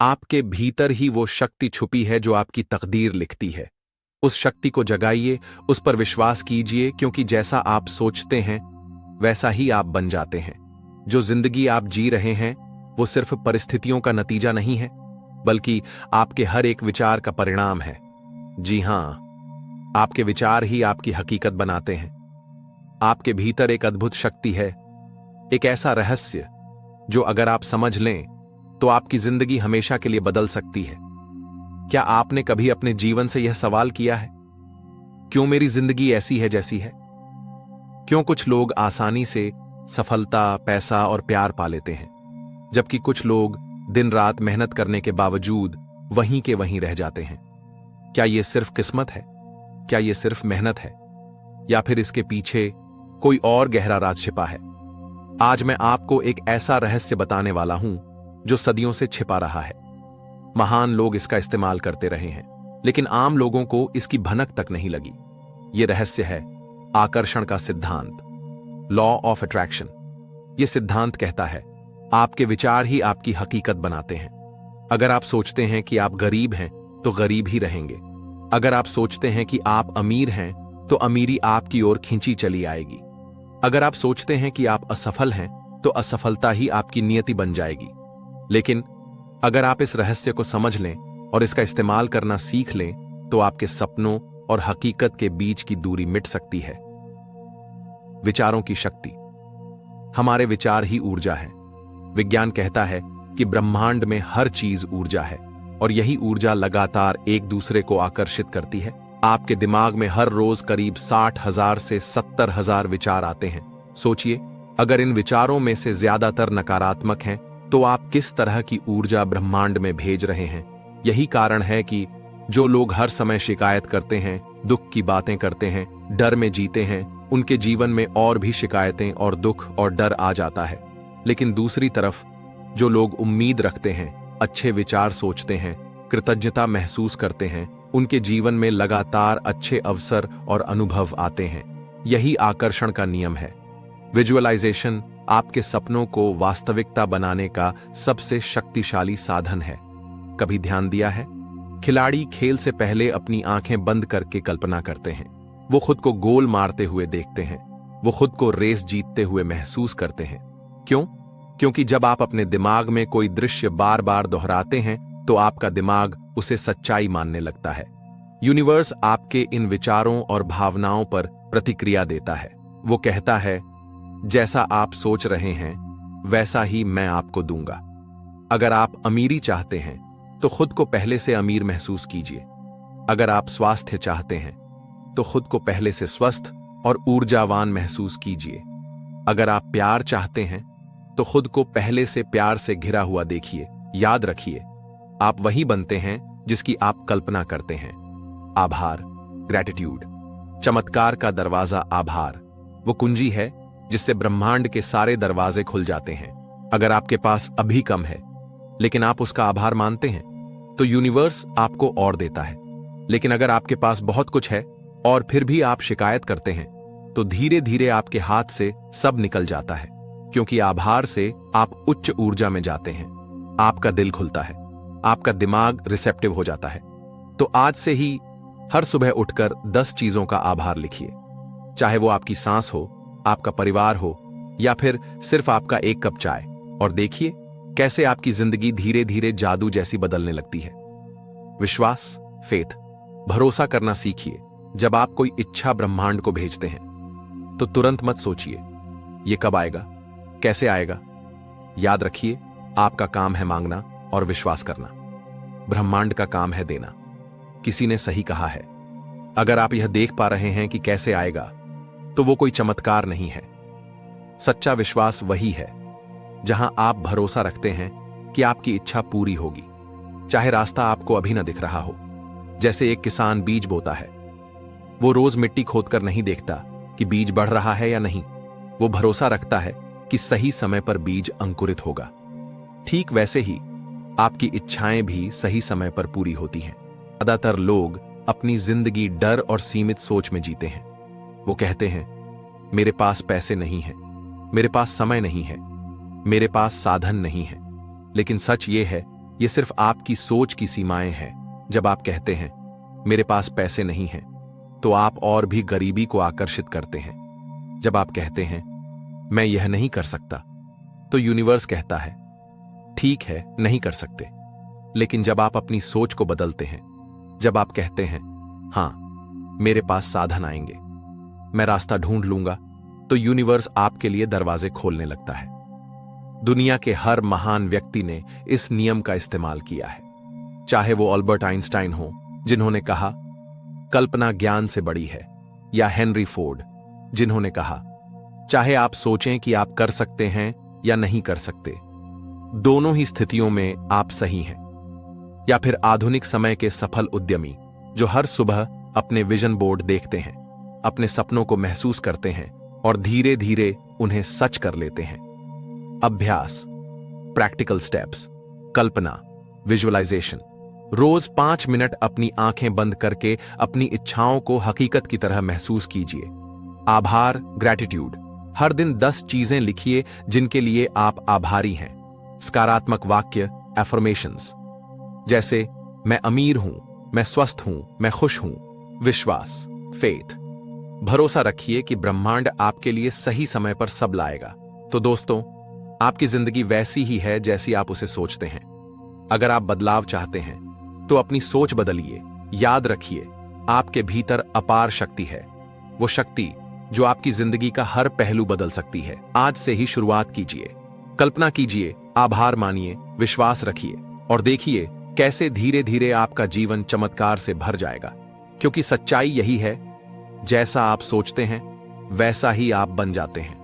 आपके भीतर ही वो शक्ति छुपी है जो आपकी तकदीर लिखती है। उस शक्ति को जगाइए, उस पर विश्वास कीजिए, क्योंकि जैसा आप सोचते हैं वैसा ही आप बन जाते हैं। जो जिंदगी आप जी रहे हैं वो सिर्फ परिस्थितियों का नतीजा नहीं है, बल्कि आपके हर एक विचार का परिणाम है। जी हां, आपके विचार ही आपकी हकीकत बनाते हैं। आपके भीतर एक अद्भुत शक्ति है, एक ऐसा रहस्य जो अगर आप समझ लें तो आपकी जिंदगी हमेशा के लिए बदल सकती है। क्या आपने कभी अपने जीवन से यह सवाल किया है, क्यों मेरी जिंदगी ऐसी है जैसी है? क्यों कुछ लोग आसानी से सफलता, पैसा और प्यार पा लेते हैं, जबकि कुछ लोग दिन रात मेहनत करने के बावजूद वहीं के वहीं रह जाते हैं? क्या यह सिर्फ किस्मत है? क्या यह सिर्फ मेहनत है? या फिर इसके पीछे कोई और गहरा राज छिपा है? आज मैं आपको एक ऐसा रहस्य बताने वाला हूं जो सदियों से छिपा रहा है। महान लोग इसका इस्तेमाल करते रहे हैं, लेकिन आम लोगों को इसकी भनक तक नहीं लगी। यह रहस्य है आकर्षण का सिद्धांत, लॉ ऑफ अट्रैक्शन। यह सिद्धांत कहता है आपके विचार ही आपकी हकीकत बनाते हैं। अगर आप सोचते हैं कि आप गरीब हैं तो गरीब ही रहेंगे। अगर आप सोचते हैं कि आप अमीर हैं तो अमीरी आपकी ओर खींची चली आएगी। अगर आप सोचते हैं कि आप असफल हैं तो असफलता ही आपकी नियति बन जाएगी। लेकिन अगर आप इस रहस्य को समझ लें और इसका इस्तेमाल करना सीख लें तो आपके सपनों और हकीकत के बीच की दूरी मिट सकती है। विचारों की शक्ति। हमारे विचार ही ऊर्जा है। विज्ञान कहता है कि ब्रह्मांड में हर चीज ऊर्जा है और यही ऊर्जा लगातार एक दूसरे को आकर्षित करती है। आपके दिमाग में हर रोज करीब 60,000 से 70,000 विचार आते हैं। सोचिए, अगर इन विचारों में से ज्यादातर नकारात्मक हैं तो आप किस तरह की ऊर्जा ब्रह्मांड में भेज रहे हैं? यही कारण है कि जो लोग हर समय शिकायत करते हैं, दुख की बातें करते हैं, डर में जीते हैं, उनके जीवन में और भी शिकायतें और दुख और डर आ जाता है। लेकिन दूसरी तरफ जो लोग उम्मीद रखते हैं, अच्छे विचार सोचते हैं, कृतज्ञता महसूस करते हैं, उनके जीवन में लगातार अच्छे अवसर और अनुभव आते हैं। यही आकर्षण का नियम है। विजुअलाइजेशन आपके सपनों को वास्तविकता बनाने का सबसे शक्तिशाली साधन है। कभी ध्यान दिया है? खिलाड़ी खेल से पहले अपनी आंखें बंद करके कल्पना करते हैं। वो खुद को गोल मारते हुए देखते हैं। वो खुद को रेस जीतते हुए महसूस करते हैं। क्यों? क्योंकि जब आप अपने दिमाग में कोई दृश्य बार बार दोहराते हैं तो आपका दिमाग उसे सच्चाई मानने लगता है। यूनिवर्स आपके इन विचारों और भावनाओं पर प्रतिक्रिया देता है। वो कहता है, जैसा आप सोच रहे हैं वैसा ही मैं आपको दूंगा। अगर आप अमीरी चाहते हैं तो खुद को पहले से अमीर महसूस कीजिए। अगर आप स्वास्थ्य चाहते हैं तो खुद को पहले से स्वस्थ और ऊर्जावान महसूस कीजिए। अगर आप प्यार चाहते हैं तो खुद को पहले से प्यार से घिरा हुआ देखिए। याद रखिए, आप वही बनते हैं जिसकी आप कल्पना करते हैं। आभार, ग्रैटिट्यूड। चमत्कार का दरवाजा आभार वो कुंजी है जिससे ब्रह्मांड के सारे दरवाजे खुल जाते हैं। अगर आपके पास अभी कम है लेकिन आप उसका आभार मानते हैं तो यूनिवर्स आपको और देता है। लेकिन अगर आपके पास बहुत कुछ है और फिर भी आप शिकायत करते हैं तो धीरे धीरे आपके हाथ से सब निकल जाता है, क्योंकि आभार से आप उच्च ऊर्जा में जाते हैं। आपका दिल खुलता है, आपका दिमाग रिसेप्टिव हो जाता है। तो आज से ही हर सुबह उठकर 10 चीजों का आभार लिखिए। चाहे वो आपकी सांस हो, आपका परिवार हो या फिर सिर्फ आपका एक कप चाय, और देखिए कैसे आपकी जिंदगी धीरे धीरे जादू जैसी बदलने लगती है। विश्वास, फेथ, भरोसा करना सीखिए। जब आप कोई इच्छा ब्रह्मांड को भेजते हैं तो तुरंत मत सोचिए ये कब आएगा, कैसे आएगा। याद रखिए, आपका काम है मांगना और विश्वास करना। ब्रह्मांड का काम है देना। किसी ने सही कहा है, अगर आप यह देख पा रहे हैं कि कैसे आएगा तो वो कोई चमत्कार नहीं है। सच्चा विश्वास वही है जहां आप भरोसा रखते हैं कि आपकी इच्छा पूरी होगी, चाहे रास्ता आपको अभी न दिख रहा हो। जैसे एक किसान बीज बोता है, वो रोज मिट्टी खोदकर नहीं देखता कि बीज बढ़ रहा है या नहीं। वो भरोसा रखता है कि सही समय पर बीज अंकुरित होगा। ठीक वैसे ही आपकी इच्छाएं भी सही समय पर पूरी होती हैं। ज्यादातर लोग अपनी जिंदगी डर और सीमित सोच में जीते हैं। वो कहते हैं, मेरे पास पैसे नहीं हैं, मेरे पास समय नहीं है, मेरे पास साधन नहीं है। लेकिन सच ये है ये सिर्फ आपकी सोच की सीमाएं हैं। जब आप कहते हैं मेरे पास पैसे नहीं हैं, तो आप और भी गरीबी को आकर्षित करते हैं। जब आप कहते हैं मैं यह नहीं कर सकता, तो यूनिवर्स कहता है ठीक है, नहीं कर सकते। लेकिन जब आप अपनी सोच को बदलते हैं, जब आप कहते हैं हां, मेरे पास साधन आएंगे, मैं रास्ता ढूंढ लूंगा, तो यूनिवर्स आपके लिए दरवाजे खोलने लगता है। दुनिया के हर महान व्यक्ति ने इस नियम का इस्तेमाल किया है। चाहे वो अल्बर्ट आइंस्टाइन हो, जिन्होंने कहा कल्पना ज्ञान से बड़ी है, या हेनरी फोर्ड, जिन्होंने कहा चाहे आप सोचें कि आप कर सकते हैं या नहीं कर सकते, दोनों ही स्थितियों में आप सही हैं। या फिर आधुनिक समय के सफल उद्यमी जो हर सुबह अपने विजन बोर्ड देखते हैं, अपने सपनों को महसूस करते हैं और धीरे धीरे उन्हें सच कर लेते हैं। अभ्यास, प्रैक्टिकल स्टेप्स, कल्पना, विजुअलाइजेशन। रोज 5 मिनट अपनी आंखें बंद करके अपनी इच्छाओं को हकीकत की तरह महसूस कीजिए। आभार, ग्रैटिट्यूड। हर दिन 10 चीजें लिखिए जिनके लिए आप आभारी हैं। सकारात्मक वाक्य, एफर्मेशंस, जैसे मैं अमीर हूं, मैं स्वस्थ हूं, मैं खुश हूं। विश्वास, फेथ। भरोसा रखिए कि ब्रह्मांड आपके लिए सही समय पर सब लाएगा। तो दोस्तों, आपकी जिंदगी वैसी ही है जैसी आप उसे सोचते हैं। अगर आप बदलाव चाहते हैं तो अपनी सोच बदलिए। याद रखिए, आपके भीतर अपार शक्ति है, वो शक्ति जो आपकी जिंदगी का हर पहलू बदल सकती है। आज से ही शुरुआत कीजिए, कल्पना कीजिए, आभार मानिए, विश्वास रखिए और देखिए कैसे धीरे धीरे आपका जीवन चमत्कार से भर जाएगा। क्योंकि सच्चाई यही है, जैसा आप सोचते हैं वैसा ही आप बन जाते हैं।